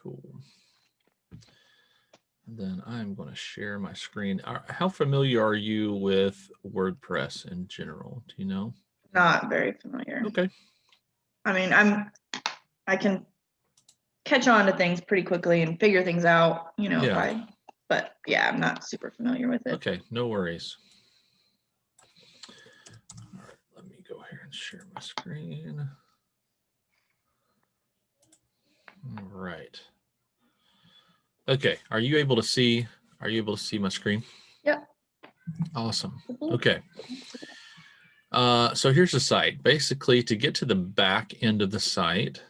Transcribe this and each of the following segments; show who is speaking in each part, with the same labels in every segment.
Speaker 1: Cool. And then I'm going to share my screen. How familiar are you with WordPress in general? Do you know?
Speaker 2: Not very familiar.
Speaker 1: Okay.
Speaker 2: I mean, I can catch on to things pretty quickly and figure things out, you know, but yeah, I'm not super familiar with it.
Speaker 1: Okay, no worries. All right, let me go here and share my screen. All right. Okay, are you able to see my screen?
Speaker 2: Yep.
Speaker 1: Awesome. Okay. So here's the site. Basically, to get to the back end of the site,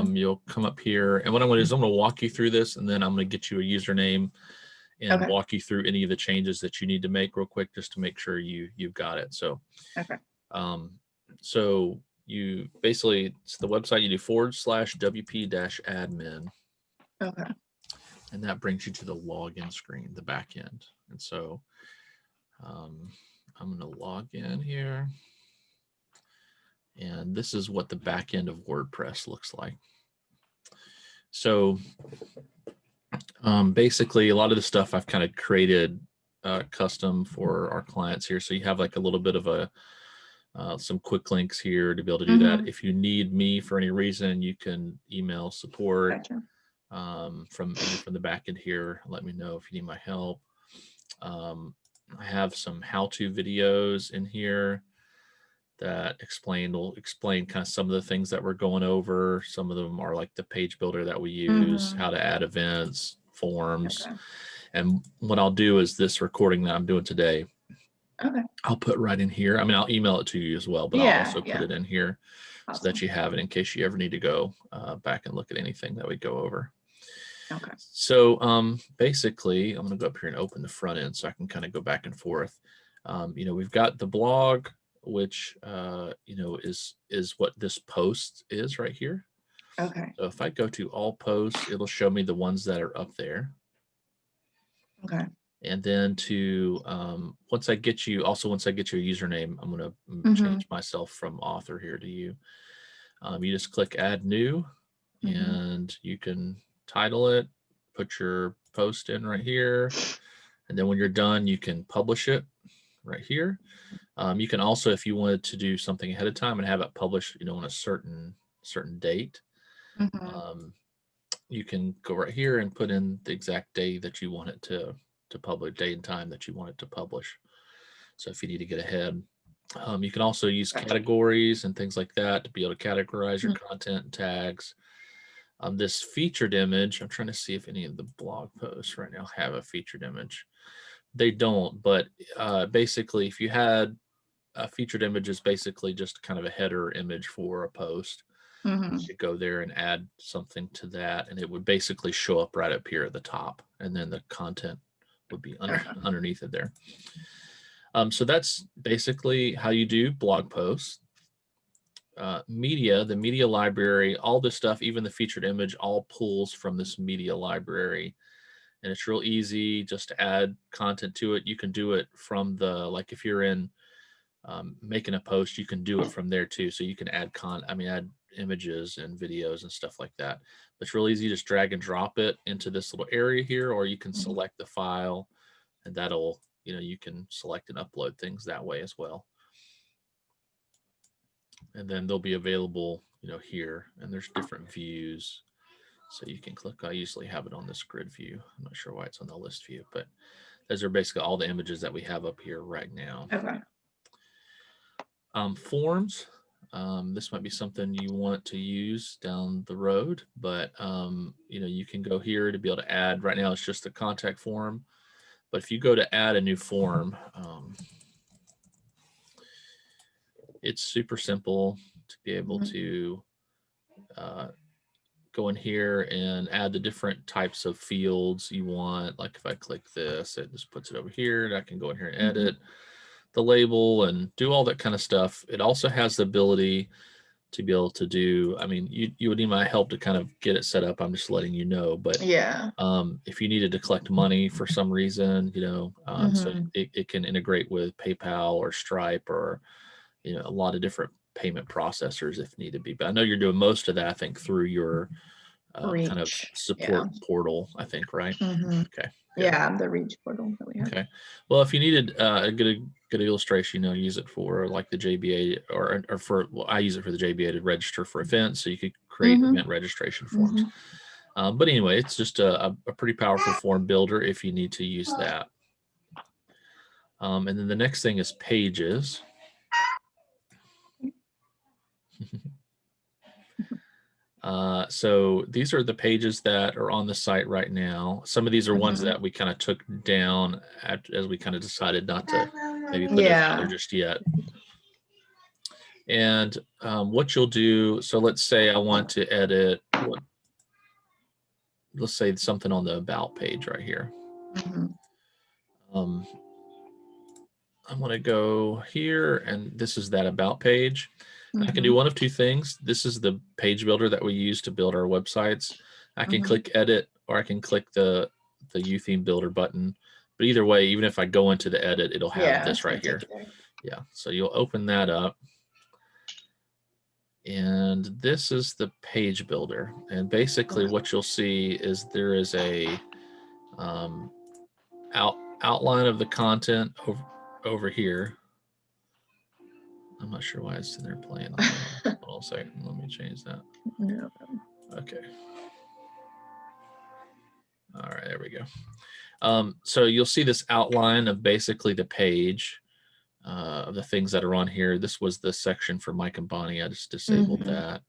Speaker 1: you'll come up here, and what I'm going to do is I'm going to walk you through this, and then I'm going to get you a username and walk you through any of the changes that you need to make real quick, just to make sure you've got it. So, so you basically, it's the website, you do /wp-admin.
Speaker 2: Okay.
Speaker 1: And that brings you to the login screen, the back end. And so I'm going to log in here. And this is what the back end of WordPress looks like. So basically, a lot of the stuff I've kind of created custom for our clients here. So you have like a little bit of some quick links here to be able to do that. If you need me for any reason, you can email support from the back end here. Let me know if you need my help. I have some how-to videos in here that will explain kind of some of the things that we're going over. Some of them are like the page builder that we use, how to add events, forms. And what I'll do is this recording that I'm doing today, I'll put right in here. I mean, I'll email it to you as well, but I'll also put it in here so that you have it in case you ever need to go back and look at anything that we go over.
Speaker 2: Okay.
Speaker 1: So basically, I'm going to go up here and open the front end so I can kind of go back and forth. You know, we've got the blog, which you know, is what this post is right here.
Speaker 2: Okay.
Speaker 1: So if I go to all posts, it'll show me the ones that are up there.
Speaker 2: Okay.
Speaker 1: And then to once I get you a username, I'm going to change myself from author here to you. You just click add new, and you can title it, put your post in right here, and then when you're done, you can publish it right here. You can also, if you wanted to do something ahead of time and have it published, you know, on a certain date, you can go right here and put in the exact day that you want it to publish, date and time that you want it to publish. So if you need to get ahead, you can also use categories and things like that to be able to categorize your content and tags. This featured image, I'm trying to see if any of the blog posts right now have a featured image. They don't, but basically, if you had a featured image, is basically just kind of a header image for a post. You should go there and add something to that, and it would basically show up right up here at the top, and then the content would be underneath it there. So that's basically how you do blog posts. The media library, all this stuff, even the featured image, all pulls from this media library. And it's real easy just to add content to it. You can do it from like if you're in making a post, you can do it from there too. So you can add add images and videos and stuff like that. But it's real easy. Just drag and drop it into this little area here, or you can select the file, and that'll, you know, you can select and upload things that way as well. And then they'll be available, you know, here, and there's different views. So you can click, I usually have it on this grid view. I'm not sure why it's on the list view, but those are basically all the images that we have up here right now.
Speaker 2: Okay.
Speaker 1: Forms, this might be something you want to use down the road, but you know, you can go here to be able to add. Right now it's just a contact form, but if you go to add a new form, it's super simple to be able to go in here and add the different types of fields you want. Like if I click this, it just puts it over here, and I can go in here and edit the label and do all that kind of stuff. It also has the ability to be able to do, I mean, you would need my help to kind of get it set up. I'm just letting you know, but if you needed to collect money for some reason, you know, so it can integrate with PayPal or Stripe or, you know, a lot of different payment processors if need to be. But I know you're doing most of that, I think, through your kind of
Speaker 2: Reach.
Speaker 1: support portal, I think, right?
Speaker 2: Mhm.
Speaker 1: Okay.
Speaker 2: Good. Yeah, the Reach portal that we have.
Speaker 1: Okay. Well, if you needed a good illustration, use it for like the JBA or for, well, I use it for the JBA to register for events, so you could create event registration forms. But anyway, it's just a pretty powerful form builder if you need to use that. And then the next thing is pages. So these are the pages that are on the site right now. Some of these are ones that we kind of took down as we kind of decided not to maybe put those out there just yet. And what you'll do, so let's say I want to edit, let's say something on the about page right here. I'm going to go here, and this is that about page. I can do one of two things. This is the page builder that we use to build our websites. I can click edit, or I can click the theme builder button. But either way, even if I go into the edit, it'll have this right here. Yeah, so you'll open that up. And this is the page builder. And basically what you'll see is there is a outline of the content over here. I'm not sure why it's in there playing. Hold on a second. Let me change that.
Speaker 2: No.
Speaker 1: Okay. All right, there we go. So you'll see this outline of basically the page of the things that are on here. This was the section for Mike and Bonnie. I just disabled that.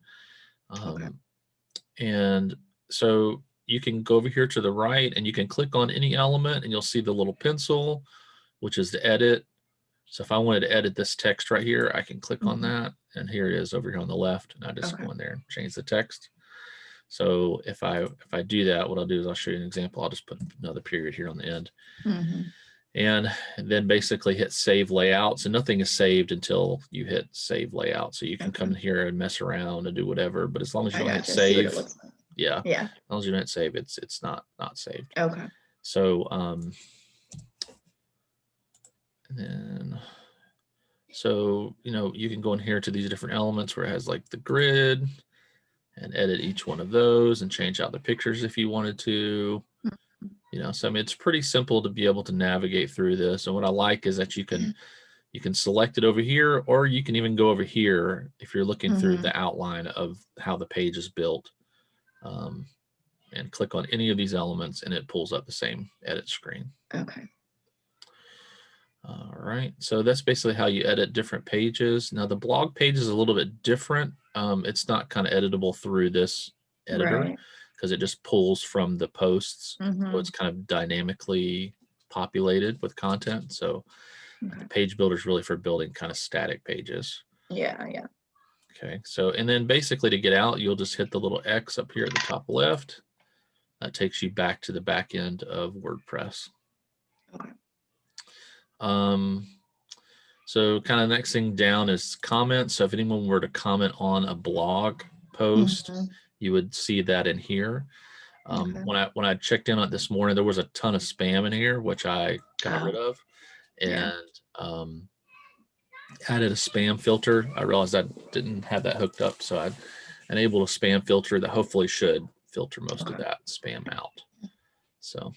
Speaker 1: And so you can go over here to the right and you can click on any element and you'll see the little pencil, which is the edit. So if I wanted to edit this text right here, I can click on that, and here it is over here on the left, and I just go in there and change the text. So if I do that, what I'll do is I'll show you an example. I'll just put another period here on the end. And then basically hit save layout. So nothing is saved until you hit save layout. So you can come in here and mess around and do whatever, but as long as you don't hit save, as long as you don't hit save, it's not saved.
Speaker 2: Okay.
Speaker 1: So and then you can go in here to these different elements where it has like the grid and edit each one of those and change out the pictures if you wanted to. So I mean, it's pretty simple to be able to navigate through this. And what I like is that you can select it over here, or you can even go over here if you're looking through the outline of how the page is built, and click on any of these elements and it pulls up the same edit screen.
Speaker 2: Okay.
Speaker 1: All right, so that's basically how you edit different pages. Now the blog page is a little bit different. It's not kind of editable through this editor because it just pulls from the posts. So it's kind of dynamically populated with content. So the page builder is really for building kind of static pages.
Speaker 2: Yeah.
Speaker 1: Okay, so and then basically to get out, you'll just hit the little X up here at the top left. That takes you back to the back end of WordPress.
Speaker 2: Okay.
Speaker 1: So kind of next thing down is comments. So if anyone were to comment on a blog post, you would see that in here. When I checked in on it this morning, there was a ton of spam in here, which I got rid of, and added a spam filter. I realized I didn't have that hooked up, so I enabled a spam filter that hopefully should filter most of that spam out. So,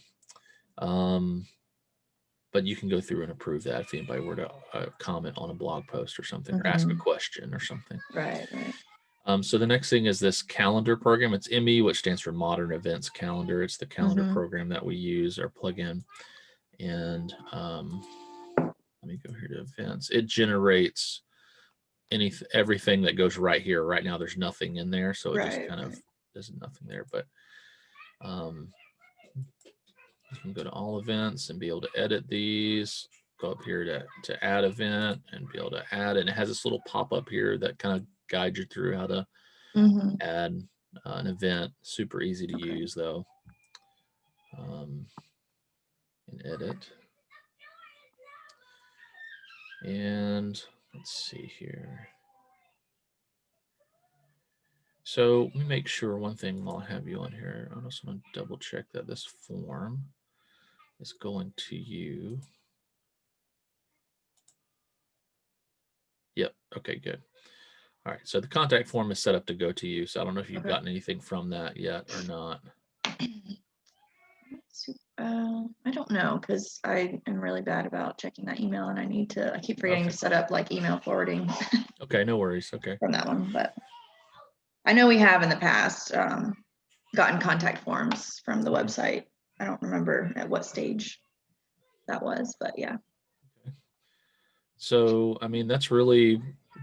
Speaker 1: but you can go through and approve that if anybody were to comment on a blog post or something, or ask a question or something.
Speaker 2: Right.
Speaker 1: So the next thing is this calendar program. It's ME, which stands for Modern Events Calendar. It's the calendar program that we use or plug in. And let me go here to events. It generates everything that goes right here. Right now, there's nothing in there, so it just kind of there's nothing there. But you can go to all events and be able to edit these. Go up here to add event and be able to add. And it has this little pop up here that kind of guides you through how to add an event. Super easy to use though. And edit. And let's see here. So let me make sure one thing while I have you on here. I just want to double check that this form is going to you. Yep. Okay, good. All right, so the contact form is set up to go to you. So I don't know if you've gotten anything from that yet or not.
Speaker 2: I don't know, because I am really bad about checking that email, and I keep forgetting to set up like email forwarding.
Speaker 1: Okay, no worries. Okay.
Speaker 2: From that one, but I know we have in the past gotten contact forms from the website. I don't remember at what stage that was, but yeah.
Speaker 1: Okay. So, I mean, that's really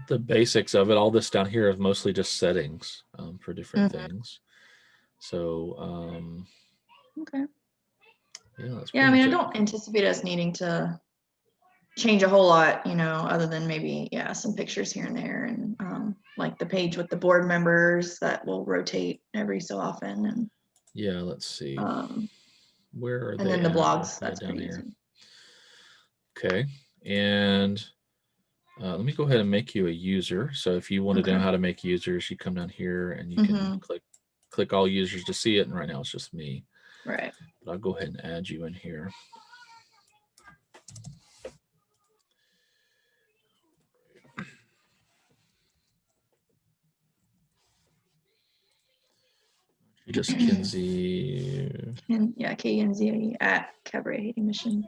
Speaker 1: the basics of it. All this down here is mostly just settings for different things. So,
Speaker 2: okay.
Speaker 1: Yeah, that's
Speaker 2: I mean, I don't anticipate us needing to change a whole lot, other than maybe, some pictures here and there, and like the page with the board members that will rotate every so often. And
Speaker 1: yeah, let's see. Where are they?
Speaker 2: And then the blogs, that's
Speaker 1: down
Speaker 2: pretty
Speaker 1: here.
Speaker 2: easy.
Speaker 1: Okay, and let me go ahead and make you a user. So if you want to know how to make users, you come down here and you can click all users to see it. And right now it's just me.
Speaker 2: Right.
Speaker 1: But I'll go ahead and add you in here. Just Kinsey.
Speaker 2: KNZ at Cabaret Hating Mission.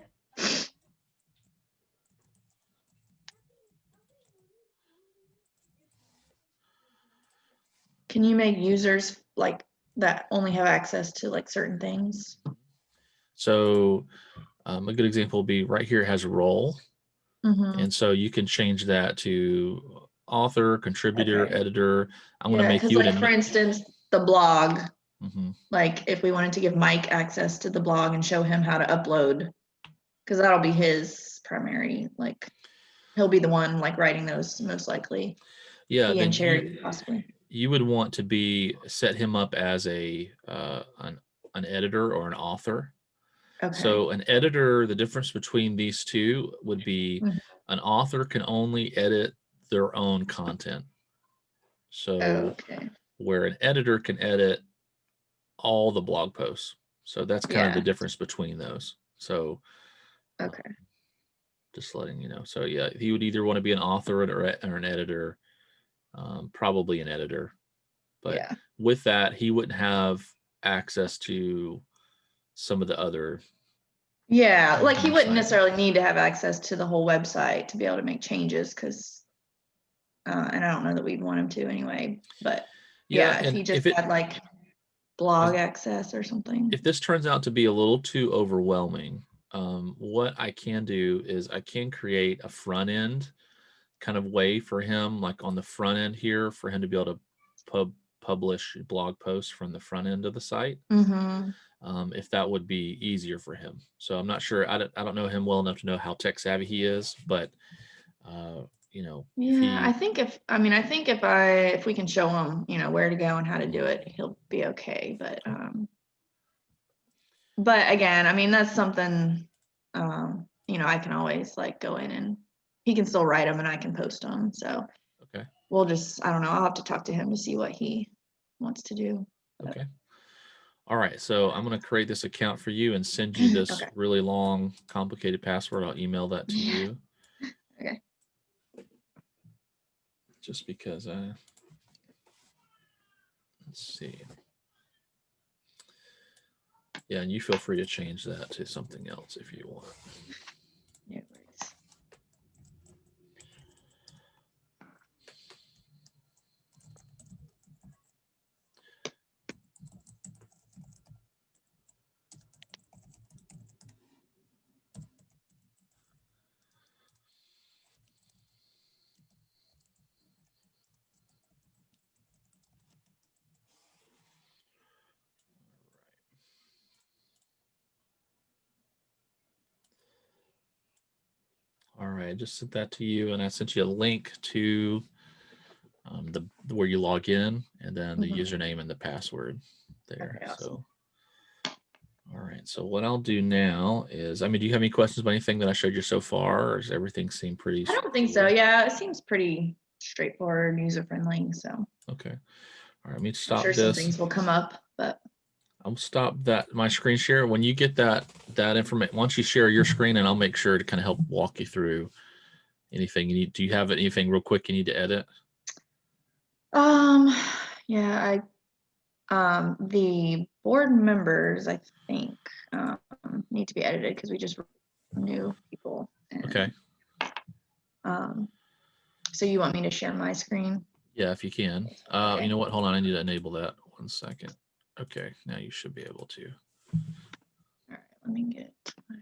Speaker 2: Can you make users like that only have access to like certain things?
Speaker 1: So a good example would be right here, it has a role. And so you can change that to author, contributor, editor. I'm going to make you
Speaker 2: like, for instance, the blog. Like if we wanted to give Mike access to the blog and show him how to upload, because that'll be his primary, like he'll be the one like writing those most likely.
Speaker 1: Yeah,
Speaker 2: he and Cherry possibly.
Speaker 1: You would want to set him up as a an editor or an author. Okay. So an editor, the difference between these two would be an author can only edit their own content. So where an editor can edit all the blog posts. So that's kind of the difference between those. So just letting you know. So yeah, he would either want to be an author or an editor, probably an editor. But with that, he wouldn't have access to some of the other.
Speaker 2: Yeah, like he wouldn't necessarily need to have access to the whole website to be able to make changes, because and I don't know that we'd want him to anyway. But if he just had like blog access or something.
Speaker 1: If this turns out to be a little too overwhelming, what I can do is I can create a front end kind of way for him, like on the front end here, for him to be able to publish blog posts from the front end of the site. If that would be easier for him. So I'm not sure. I don't know him well enough to know how tech savvy he is, but
Speaker 2: I think if we can show him, where to go and how to do it, he'll be okay. But again, I mean, that's something, I can always like go in and he can still write them and I can post them. So we'll just, I don't know, I'll have to talk to him to see what he wants to do.
Speaker 1: Okay. All right, so I'm going to create this account for you and send you this really long, complicated password. I'll email that to you.
Speaker 2: Okay.
Speaker 1: Just because let's see. Yeah, and you feel free to change that to something else if you want.
Speaker 2: Yeah.
Speaker 1: All right, I just sent that to you, and I sent you a link to where you log in, and then the username and the password there.
Speaker 2: Okay, awesome.
Speaker 1: So, all right. So what I'll do now is, I mean, do you have any questions about anything that I showed you so far, or does everything seem pretty?
Speaker 2: I don't think so. Yeah, it seems pretty straightforward, user friendly. So.
Speaker 1: Okay. All right. Let me stop
Speaker 2: this. Some things will come up, but.
Speaker 1: I'll stop my screen share. When you get that information, once you share your screen, and I'll make sure to kind of help walk you through anything you need. Do you have anything real quick you need to edit?
Speaker 2: Yeah, the board members, I think, need to be edited because we just new people. And,
Speaker 1: Okay.
Speaker 2: So you want me to share my screen?
Speaker 1: Yeah, if you can.
Speaker 2: Okay.
Speaker 1: You know what? Hold on. I need to enable that. 1 second. Okay. Now you should be able to.
Speaker 2: All right. Let me get my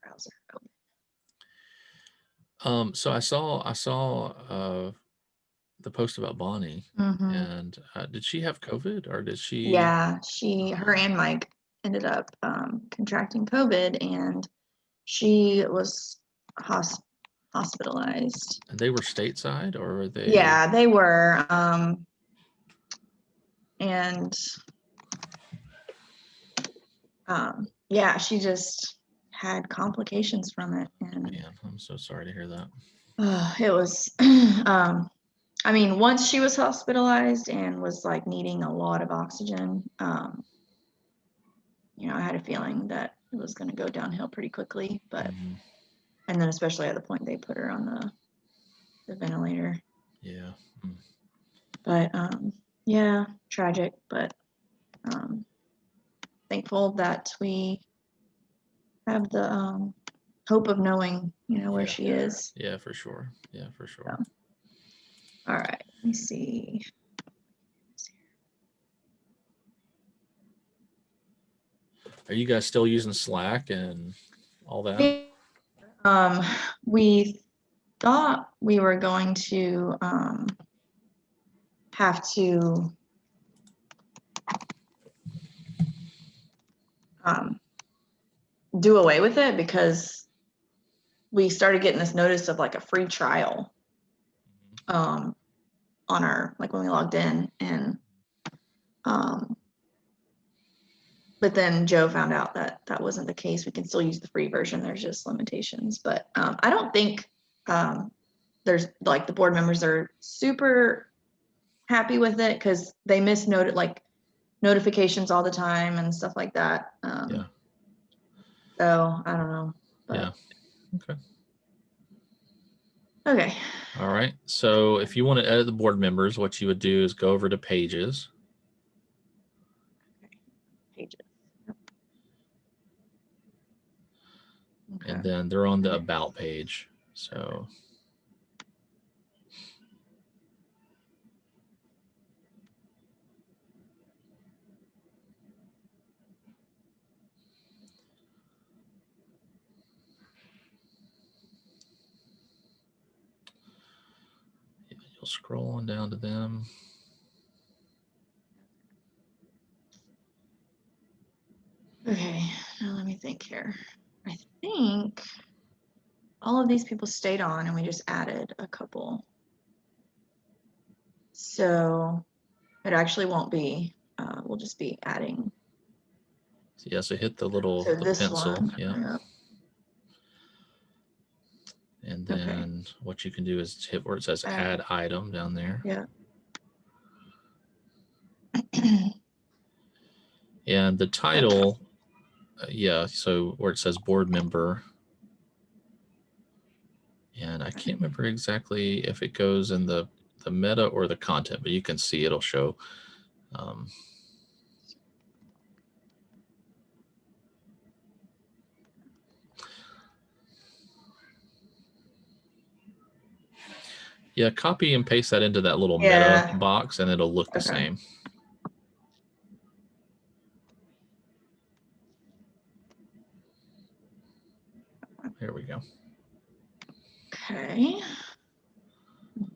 Speaker 2: browser open.
Speaker 1: So I saw the post about Bonnie, and did she have COVID or did she?
Speaker 2: Yeah, her and Mike ended up contracting COVID, and she was hospitalized.
Speaker 1: And they were stateside, or were they?
Speaker 2: Yeah, they were. And yeah, she just had complications from it, and
Speaker 1: Man, I'm so sorry to hear that.
Speaker 2: it was. I mean, once she was hospitalized and was like needing a lot of oxygen, you know, I had a feeling that it was going to go downhill pretty quickly. But and then especially at the point they put her on the ventilator.
Speaker 1: Yeah.
Speaker 2: But yeah, tragic, but thankful that we have the hope of knowing, you know, where she is.
Speaker 1: Yeah, for sure. Yeah, for sure.
Speaker 2: So, all right, let me see.
Speaker 1: Are you guys still using Slack and all that?
Speaker 2: We thought we were going to have to do away with it because we started getting this notice of like a free trial on our, like when we logged in, and but then Joe found out that that wasn't the case. We can still use the free version. There's just limitations, but I don't think there's like the board members are super happy with it because they miss notifications all the time and stuff like that.
Speaker 1: Yeah.
Speaker 2: So I don't know. But,
Speaker 1: yeah. Okay.
Speaker 2: Okay.
Speaker 1: All right. So if you want to edit the board members, what you would do is go over to Pages.
Speaker 2: Pages.
Speaker 1: Okay. And then they're on the About page. So. You'll scroll on down to them.
Speaker 2: Okay, now let me think here. I think all of these people stayed on and we just added a couple. So it actually won't be, we'll just be adding.
Speaker 1: So yeah, so hit the little pencil. One, yeah. And then what you can do is hit where it says add item down there.
Speaker 2: Yeah.
Speaker 1: And the title, yeah, so where it says board member. And I can't remember exactly if it goes in the meta or the content, but you can see it'll show. Yeah, copy and paste that into that little meta box and it'll look the same. There we go.
Speaker 2: Okay.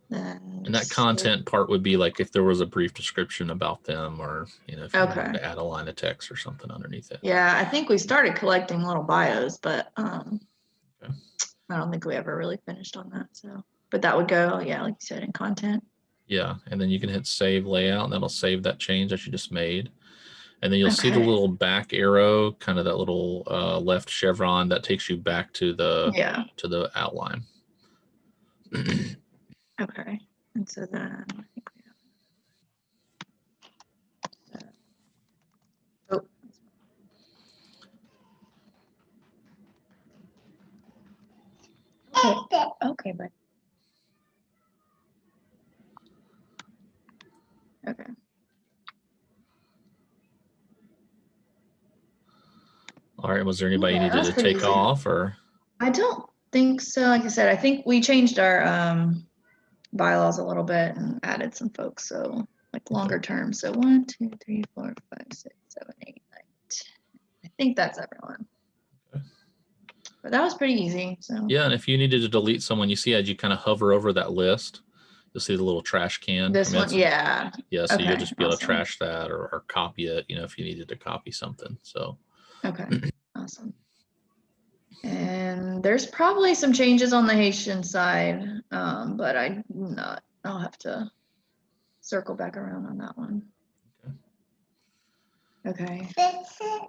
Speaker 2: Then
Speaker 1: and that content part would be like if there was a brief description about them, or you know, if you wanted to add a line of text or something underneath it.
Speaker 2: Yeah, I think we started collecting little bios, but I don't think we ever really finished on that. So, but that would go, yeah, like you said, in content.
Speaker 1: Yeah, and then you can hit save layout, and that'll save that change that you just made. And then you'll see the little back arrow, kind of that little left chevron that takes you back to the outline.
Speaker 2: Okay, and so then I think we have. Okay.
Speaker 1: All right. Was there anybody you needed to take off, or?
Speaker 2: I don't think so. Like I said, I think we changed our bylaws a little bit and added some folks. So like longer term. So 1, 2, 3, 4, 5, 6, 7, 8, 9, 10. I think that's everyone. Okay. But that was pretty easy. So
Speaker 1: yeah, and if you needed to delete someone, you see as you kind of hover over that list, you'll see the little trash can.
Speaker 2: This one, yeah.
Speaker 1: Yeah, so you'll just be able to trash that or copy it, if you needed to copy something. So
Speaker 2: okay, awesome. And there's probably some changes on the Haitian side, but I'll have to circle back around on that one. Okay. That's it.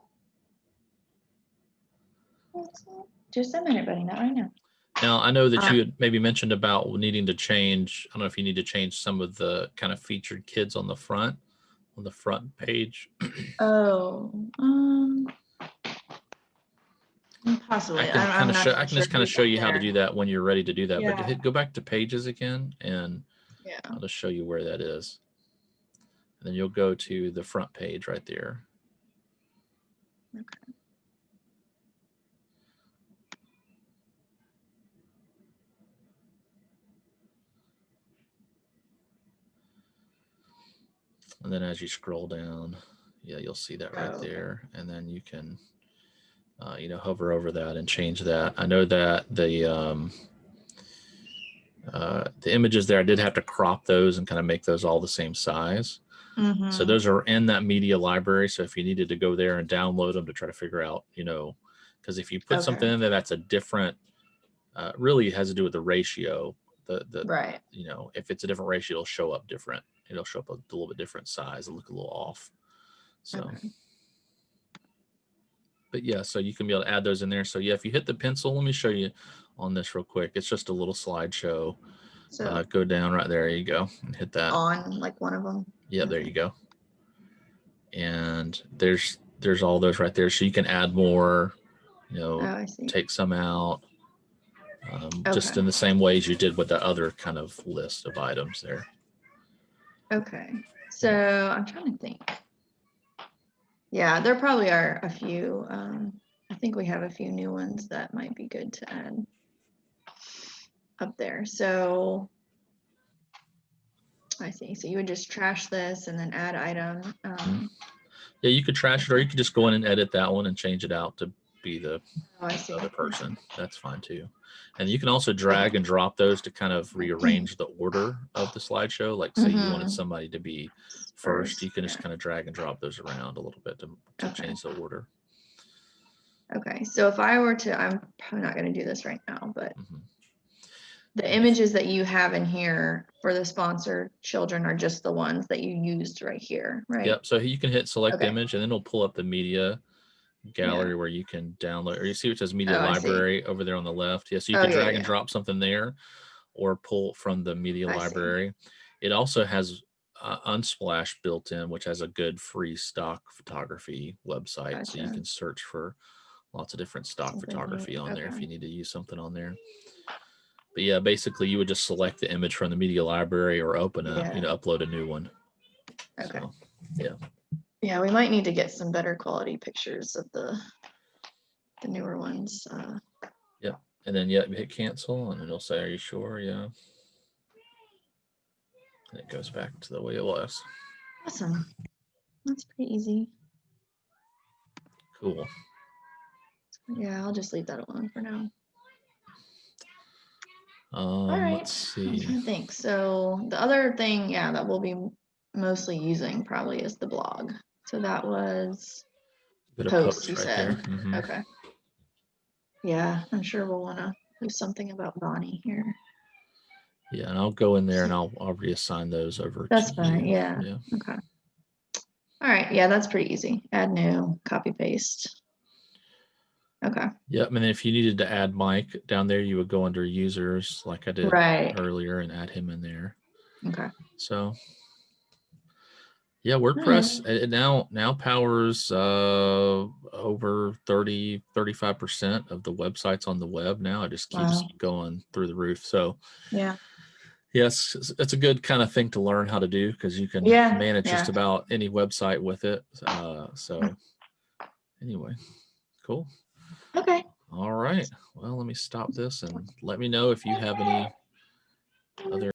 Speaker 2: Just a minute, buddy, not right now.
Speaker 1: Now, I know that you had maybe mentioned about needing to change, I don't know if you need to change some of the kind of featured kids on the front page.
Speaker 2: Oh, possibly.
Speaker 1: I can just kind of show you how to do that when you're ready to do that. Yeah. But go back to pages again, and I'll just show you where that is. And then you'll go to the front page right there.
Speaker 2: Okay.
Speaker 1: And then as you scroll down, you'll see that right there. And then you can, hover over that and change that. I know that the images there, I did have to crop those and kind of make those all the same size. Mm-hmm. So those are in that media library. So if you needed to go there and download them to try to figure out, because if you put something in there that's a different, really has to do with the ratio.
Speaker 2: Right.
Speaker 1: If it's a different ratio, it'll show up different. It'll show up a little bit different size. It'll look a little off. So, but yeah, so you can be able to add those in there. So yeah, if you hit the pencil, let me show you on this real quick. It's just a little slideshow. So go down right there. You go and hit that
Speaker 2: on like one of them.
Speaker 1: Yeah, there you go. And there's all those right there. So you can add more, take some out. Just in the same ways you did with the other kind of list of items there.
Speaker 2: Okay, so I'm trying to think. Yeah, there probably are a few. I think we have a few new ones that might be good to add up there. So I see. So you would just trash this and then add item.
Speaker 1: Yeah, you could trash it, or you could just go in and edit that one and change it out to be the other person. That's fine too. And you can also drag and drop those to kind of rearrange the order of the slideshow. Like say you wanted somebody to be first, you can just kind of drag and drop those around a little bit to change the order.
Speaker 2: Okay, so if I were to, I'm probably not going to do this right now, but the images that you have in here for the sponsored children are just the ones that you used right here, right?
Speaker 1: Yep, so you can hit select image and then it'll pull up the media gallery where you can download, or you see it says media library over there on the left. So you can drag and drop something there or pull from the media library. It also has Unsplash built in, which has a good free stock photography website. So you can search for lots of different stock photography on there if you need to use something on there. But yeah, basically you would just select the image from the media library or open it, upload a new one.
Speaker 2: Okay.
Speaker 1: So, yeah.
Speaker 2: Yeah, we might need to get some better quality pictures of the newer ones.
Speaker 1: Yeah, and then hit cancel, and it'll say, "Are you sure?" Yeah, and it goes back to the way it was.
Speaker 2: Awesome. That's pretty easy.
Speaker 1: Cool.
Speaker 2: Yeah, I'll just leave that alone for now.
Speaker 1: All right. Let's see.
Speaker 2: I'm trying to think. So the other thing, that we'll be mostly using probably is the blog. So that was posts, you said.
Speaker 1: Mm-hmm.
Speaker 2: Okay. Yeah, I'm sure we'll want to do something about Bonnie here.
Speaker 1: Yeah, and I'll go in there and I'll reassign those over.
Speaker 2: That's fine. Yeah. Okay. All right. Yeah, that's pretty easy. Add new, copy paste. Okay.
Speaker 1: Yep. And then if you needed to add Mike down there, you would go under users like I did earlier and add him in there.
Speaker 2: Okay.
Speaker 1: So yeah, WordPress it now powers over 35% of the websites on the web now. It just keeps going through the roof. So Yes, it's a good kind of thing to learn how to do, because you can manage just about any website with it. So anyway, cool.
Speaker 2: Okay.
Speaker 1: All right. Well, let me stop this and let me know if you have any